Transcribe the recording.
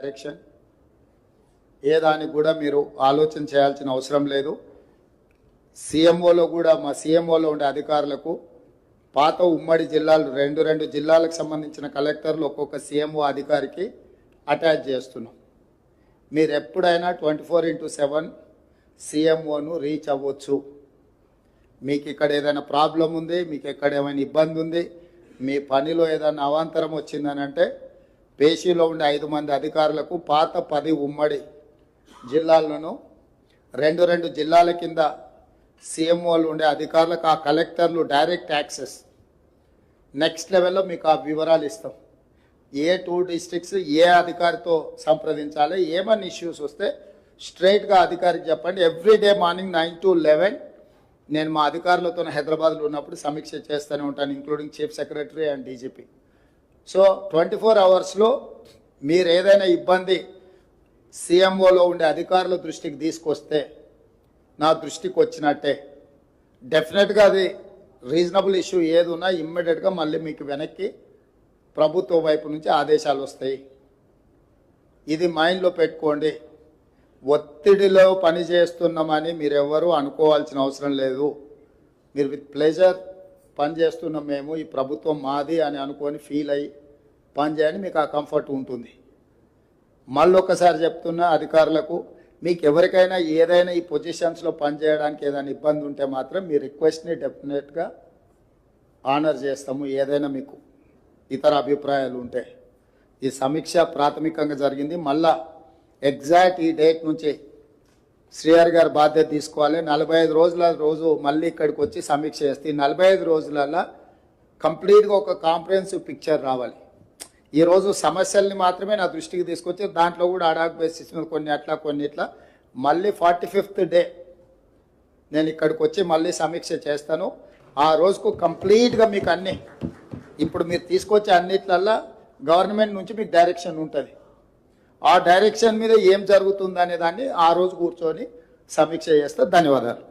Direction ఏ దానికి కూడా మీరు ఆలోచన చేయాల్సిన అవసరం లేదు. సీఎంఓలో కూడా మా సీఎంఓలో ఉండే అధికారులకు పాత ఉమ్మడి జిల్లాలు రెండు జిల్లాలకు సంబంధించిన కలెక్టర్లు ఒక్కొక్క సీఎంఓ అధికారికి అటాచ్ చేస్తున్నాం. మీరు ఎప్పుడైనా 24/7 సీఎంఓను రీచ్ అవ్వచ్చు. మీకు ఇక్కడ ఏదైనా ప్రాబ్లం ఉంది, మీకు ఎక్కడ ఏమైనా ఇబ్బంది ఉంది, మీ పనిలో ఏదైనా అవాంతరం వచ్చిందని అంటే పేషీలో ఉండే 5 మంది అధికారులకు పాత 10 ఉమ్మడి జిల్లాల్లోనూ 2 జిల్లాల కింద సీఎంఓలు ఉండే అధికారులకు ఆ కలెక్టర్లు డైరెక్ట్ యాక్సెస్. నెక్స్ట్ లెవెల్లో మీకు ఆ వివరాలు ఇస్తాం. ఏ 2 డిస్ట్రిక్ట్స్ ఏ అధికారితో సంప్రదించాలి, ఏమన్నా ఇష్యూస్ వస్తే స్ట్రైట్గా అధికారికి చెప్పండి. ఎవ్రీడే మార్నింగ్ 9 to 11 నేను మా అధికారులతో హైదరాబాద్లో ఉన్నప్పుడు సమీక్ష చేస్తూనే ఉంటాను, including chief secretary and DGP. So 24 అవర్స్లో మీరు ఏదైనా ఇబ్బంది సీఎంఓలో ఉండే అధికారుల దృష్టికి తీసుకొస్తే నా దృష్టికి వచ్చినట్టే. డెఫినెట్గా అది రీజనబుల్ ఇష్యూ ఏది ఉన్నా ఇమ్మీడియట్గా మళ్ళీ మీకు వెనక్కి ప్రభుత్వ వైపు నుంచి ఆదేశాలు వస్తాయి. ఇది మైండ్లో పెట్టుకోండి. ఒత్తిడిలో పని చేస్తున్నామని మీరెవ్వరూ అనుకోవాల్సిన అవసరం లేదు. మీరు విత్ ప్లెజర్ పని చేస్తున్నాం, మేము ఈ ప్రభుత్వం మాది అని అనుకొని ఫీల్ అయ్యి పని చేయండి, మీకు ఆ కంఫర్ట్ ఉంటుంది. మళ్ళొకసారి చెప్తున్న అధికారులకు, మీకు ఎవరికైనా ఏదైనా ఈ పొజిషన్స్లో పనిచేయడానికి ఏదైనా ఇబ్బంది ఉంటే మాత్రం మీ రిక్వెస్ట్ని డెఫినెట్గా ఆనర్ చేస్తాము. ఏదైనా మీకు ఇతర అభిప్రాయాలు ఉంటే. ఈ సమీక్ష ప్రాథమికంగా జరిగింది. మళ్ళా ఎగ్జాక్ట్ ఈ డేట్ నుంచి శ్రీహరి గారు బాధ్యత తీసుకోవాలి. 45 రోజుల రోజు మళ్ళీ ఇక్కడికి వచ్చి సమీక్ష చేస్తే 45 రోజులలో కంప్లీట్గా ఒక కాంప్రహెన్సివ్ పిక్చర్ రావాలి. ఈరోజు సమస్యల్ని మాత్రమే నా దృష్టికి తీసుకొచ్చి దాంట్లో కూడా అడాక్ బేసిస్ మీద కొన్ని అట్లా కొన్ని ఇట్లా మళ్ళీ 45th డే నేను ఇక్కడికి వచ్చి మళ్ళీ సమీక్ష చేస్తాను. ఆ రోజుకు కంప్లీట్గా మీకు అన్నీ ఇప్పుడు మీరు తీసుకొచ్చే అన్నిట్లల్లో గవర్నమెంట్ నుంచి మీకు డైరెక్షన్ ఉంటుంది. ఆ డైరెక్షన్ మీద ఏం జరుగుతుందనే దాన్ని ఆ రోజు కూర్చొని సమీక్ష చేస్తే. ధన్యవాదాలు.